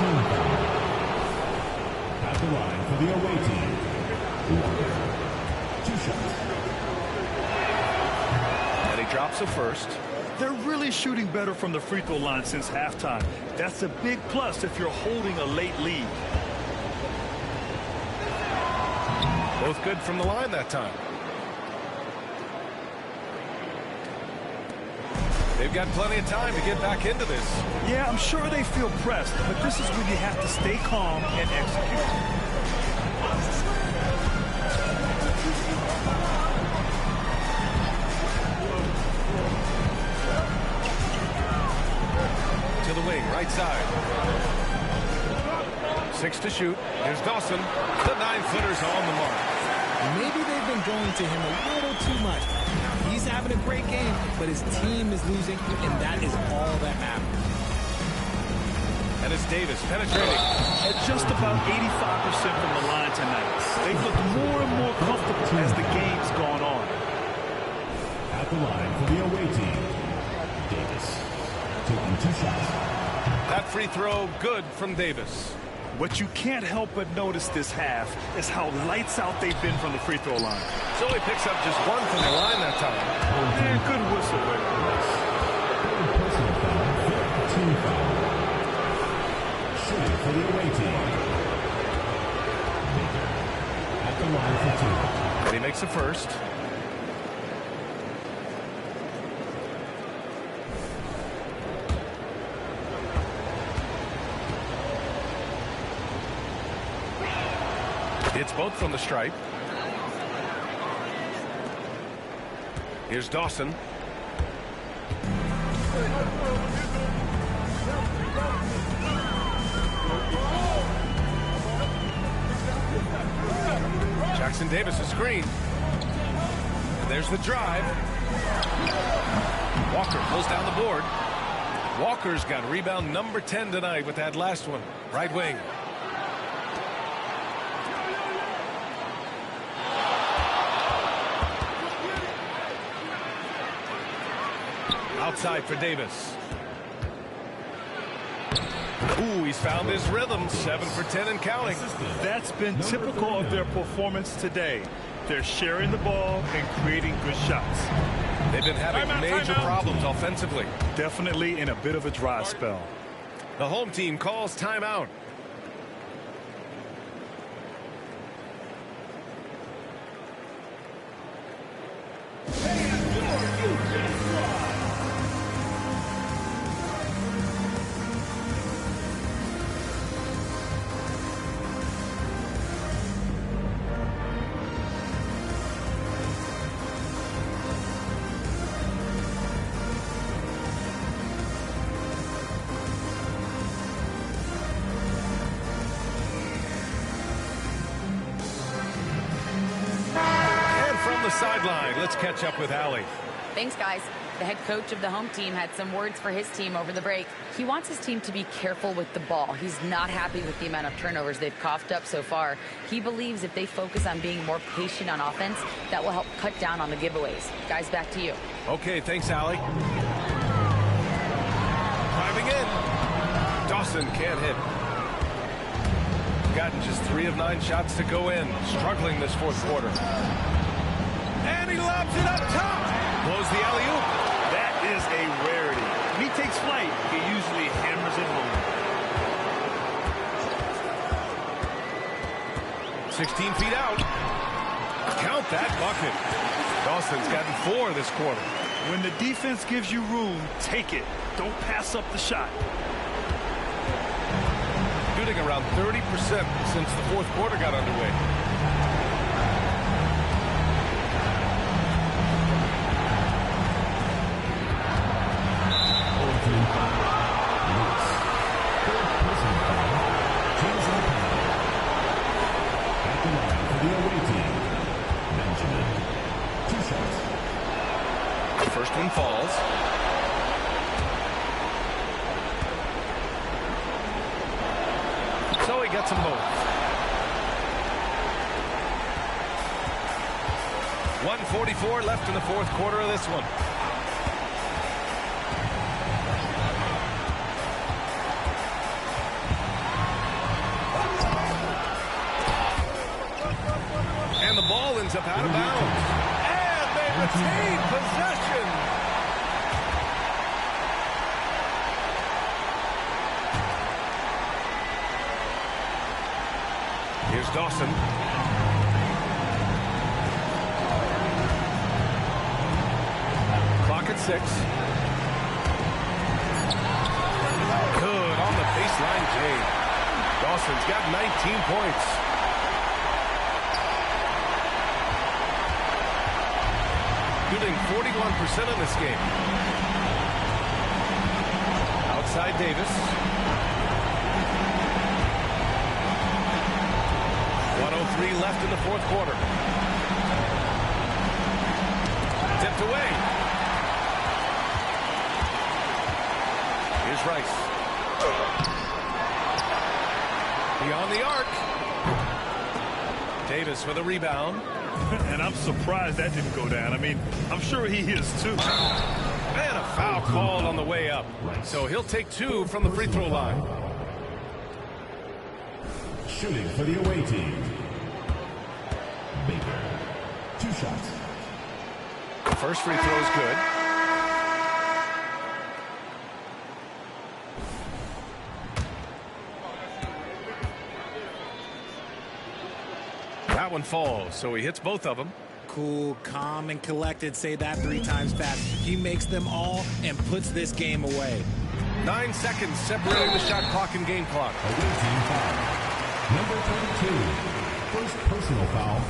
F: At the line for the away team. 2 shots.
B: And he drops a first.
C: They're really shooting better from the free throw line since halftime. That's a big plus if you're holding a late lead.
B: Both good from the line that time. They've got plenty of time to get back into this.
C: Yeah, I'm sure they feel pressed, but this is when you have to stay calm and execute.
B: To the wing, right side. 6 to shoot. Here's Dawson. The 9-footer's on the mark.
D: Maybe they've been going to him a little too much. Now, he's having a great game, but his team is losing, and that is all that matters.
B: And it's Davis penetrating.
C: At just about 85% from the line tonight. They've looked more and more comfortable as the game's gone on.
F: At the line for the away team. Davis taking 2 shots.
B: That free throw good from Davis.
C: What you can't help but notice this half is how lights out they've been from the free throw line.
B: So he picks up just 1 from the line that time.
C: Yeah, good whistle there.
F: Personal foul, team foul. Shooting for the away team. Baker at the line for 2.
B: And he makes a first. It's both from the stripe. Here's Dawson. Jackson Davis a screen. And there's the drive. Walker pulls down the board. Walker's got rebound number 10 tonight with that last one. Right wing. Outside for Davis. Ooh, he's found his rhythm. 7 for 10 and counting.
C: That's been typical of their performance today. They're sharing the ball and creating good shots.
B: They've been having major problems offensively.
C: Definitely in a bit of a dry spell.
B: The home team calls timeout. Sideline. Let's catch up with Allie.
E: Thanks, guys. The head coach of the home team had some words for his team over the break. He wants his team to be careful with the ball. He's not happy with the amount of turnovers they've coughed up so far. He believes if they focus on being more patient on offense, that will help cut down on the giveaways. Guys, back to you.
B: Okay, thanks, Allie. Driving in. Dawson can't hit. Gotten just 3 of 9 shots to go in. Struggling this fourth quarter. And he lobs it up top. Blows the alley-oop.
C: That is a rarity. When he takes flight, he usually hammers it home.
B: 16 feet out. Count that bucket. Dawson's gotten 4 this quarter.
C: When the defense gives you room, take it. Don't pass up the shot.
B: Shooting around 30% since the fourth quarter got underway. First one falls. So he gets them both. 1:44 left in the fourth quarter of this one. And the ball ends up out of bounds. And they retain possession. Here's Dawson. Clock at 6. Good on the baseline, Jay. Dawson's got 19 points. Shooting 41% in this game. Outside Davis. 1:03 left in the fourth quarter. Tipped away. Here's Rice. Beyond the arc. Davis for the rebound.
C: And I'm surprised that didn't go down. I mean, I'm sure he is too.
B: And a foul called on the way up. So he'll take 2 from the free throw line.
F: Shooting for the away team. Baker. 2 shots.
B: First free throw is good. That one falls, so he hits both of them.
D: Cool, calm, and collected. Say that 3 times fast. He makes them all and puts this game away.
B: 9 seconds separating the shot clock and game clock.
F: Away team foul. Number 32. First personal foul.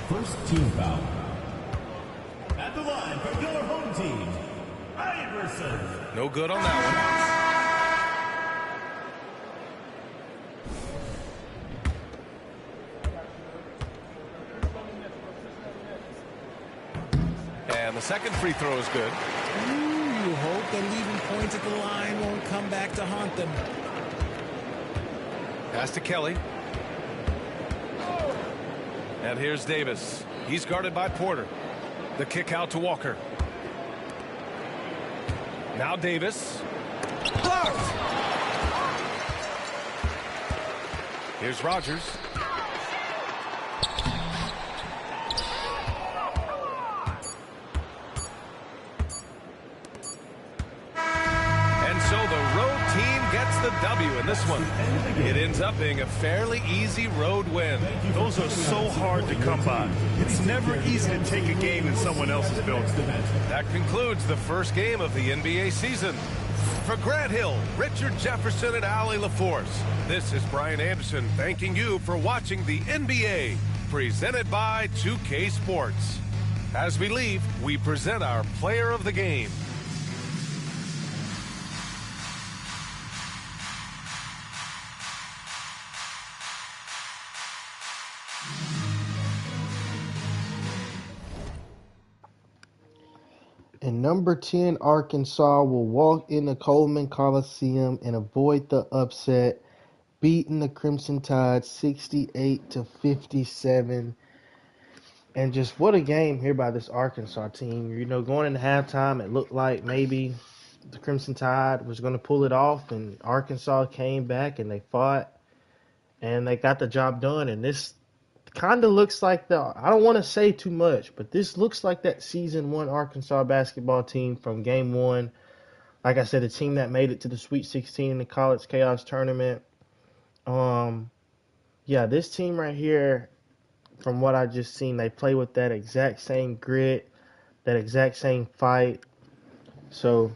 F: First team foul. At the line for your home team, Iverson.
B: No good on that one. And the second free throw is good.
D: Ooh, you hope that leaving points at the line won't come back to haunt them.
B: Pass to Kelly. And here's Davis. He's guarded by Porter. The kick out to Walker. Now Davis. Blocked! Here's Rogers. And so the road team gets the W in this one. It ends up being a fairly easy road win.
C: Those are so hard to come by. It's never easy to take a game in someone else's building.
B: That concludes the first game of the NBA season. For Grant Hill, Richard Jefferson, and Allie LaForce, this is Brian Anderson thanking you for watching the NBA, presented by 2K Sports. As we leave, we present our player of the game.
A: And number 10, Arkansas will walk into Coleman Coliseum and avoid the upset, beating the Crimson Tide 68-57. And just what a game here by this Arkansas team. You know, going into halftime, it looked like maybe the Crimson Tide was going to pull it off, and Arkansas came back and they fought and they got the job done. And this kind of looks like I don't want to say too much, but this looks like that season 1 Arkansas basketball team from game 1. Like I said, the team that made it to the Sweet 16 in the College Chaos Tournament. Yeah, this team right here, from what I just seen, they play with that exact same grit, that exact same fight. So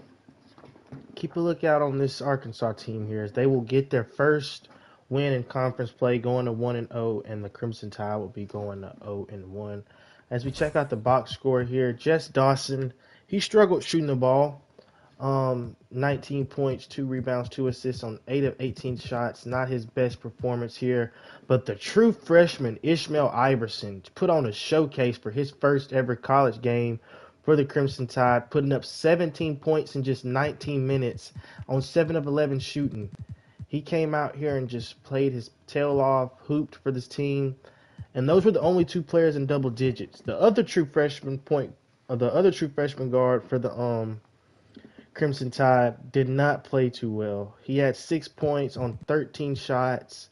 A: keep a lookout on this Arkansas team here, as they will get their first win in conference play, going to 1-0, and the Crimson Tide will be going to 0-1. As we check out the box score here, Jess Dawson, he struggled shooting the ball. 19 points, 2 rebounds, 2 assists on 8 of 18 shots. Not his best performance here. But the true freshman, Ishmael Iverson, put on a showcase for his first ever college game for the Crimson Tide, putting up 17 points in just 19 minutes on 7 of 11 shooting. He came out here and just played his tail off, hooped for this team. And those were the only 2 players in double digits. The other true freshman guard for the Crimson Tide did not play too well. He had 6 points on 13 shots.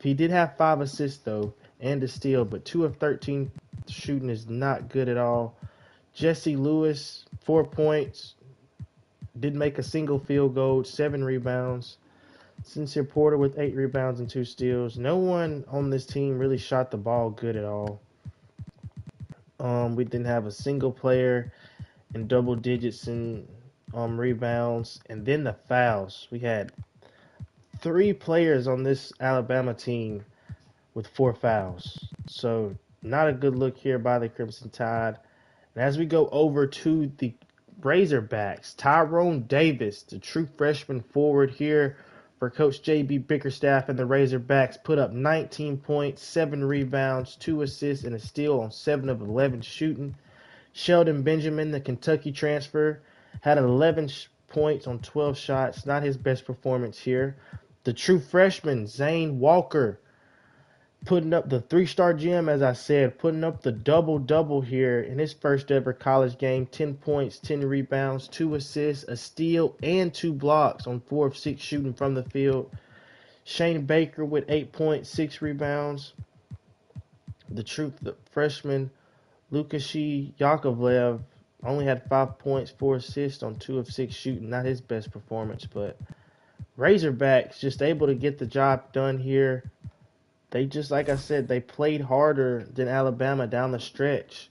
A: He did have 5 assists though, and a steal, but 2 of 13 shooting is not good at all. Jesse Lewis, 4 points, didn't make a single field goal, 7 rebounds. Sincere Porter with 8 rebounds and 2 steals. No one on this team really shot the ball good at all. We didn't have a single player in double digits in rebounds. And then the fouls. We had 3 players on this Alabama team with 4 fouls. So not a good look here by the Crimson Tide. And as we go over to the Razorbacks, Tyrone Davis, the true freshman forward here for Coach J.B. Bickerstaff and the Razorbacks, put up 19 points, 7 rebounds, 2 assists, and a steal on 7 of 11 shooting. Sheldon Benjamin, the Kentucky transfer, had 11 points on 12 shots. Not his best performance here. The true freshman, Zane Walker, putting up the 3-star gem, as I said, putting up the double-double here in his first ever college game. 10 points, 10 rebounds, 2 assists, a steal, and 2 blocks on 4 of 6 shooting from the field. Shane Baker with 8 points, 6 rebounds. The true freshman, Lukashi Yakovlev, only had 5 points, 4 assists on 2 of 6 shooting. Not his best performance, but Razorbacks just able to get the job done here. They just, like I said, they played harder than Alabama down the stretch.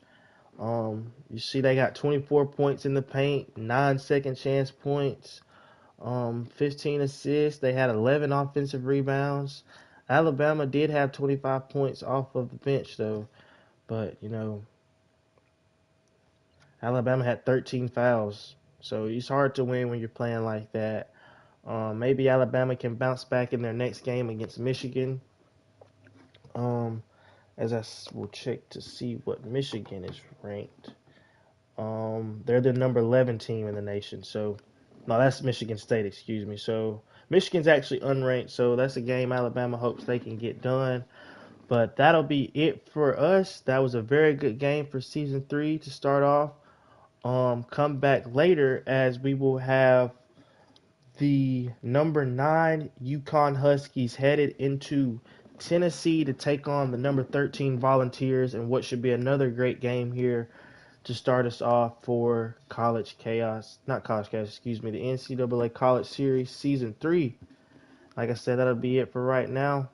A: You see they got 24 points in the paint, 9 second chance points, 15 assists. They had 11 offensive rebounds. Alabama did have 25 points off of the bench, though. But, you know, Alabama had 13 fouls. So it's hard to win when you're playing like that. Maybe Alabama can bounce back in their next game against Michigan. As I will check to see what Michigan is ranked. They're the number 11 team in the nation. So, no, that's Michigan State, excuse me. So, Michigan's actually unranked. So, that's a game Alabama hopes they can get done. But that'll be it for us. That was a very good game for Season 3 to start off. come back later, as we will have the number 9 Yukon Huskies headed into Tennessee to take on the number 13 Volunteers in what should be another great game here to start us off for College Chaos. Not College Chaos, the NCAA College Series Season 3. Like I said, that'll be it for right now.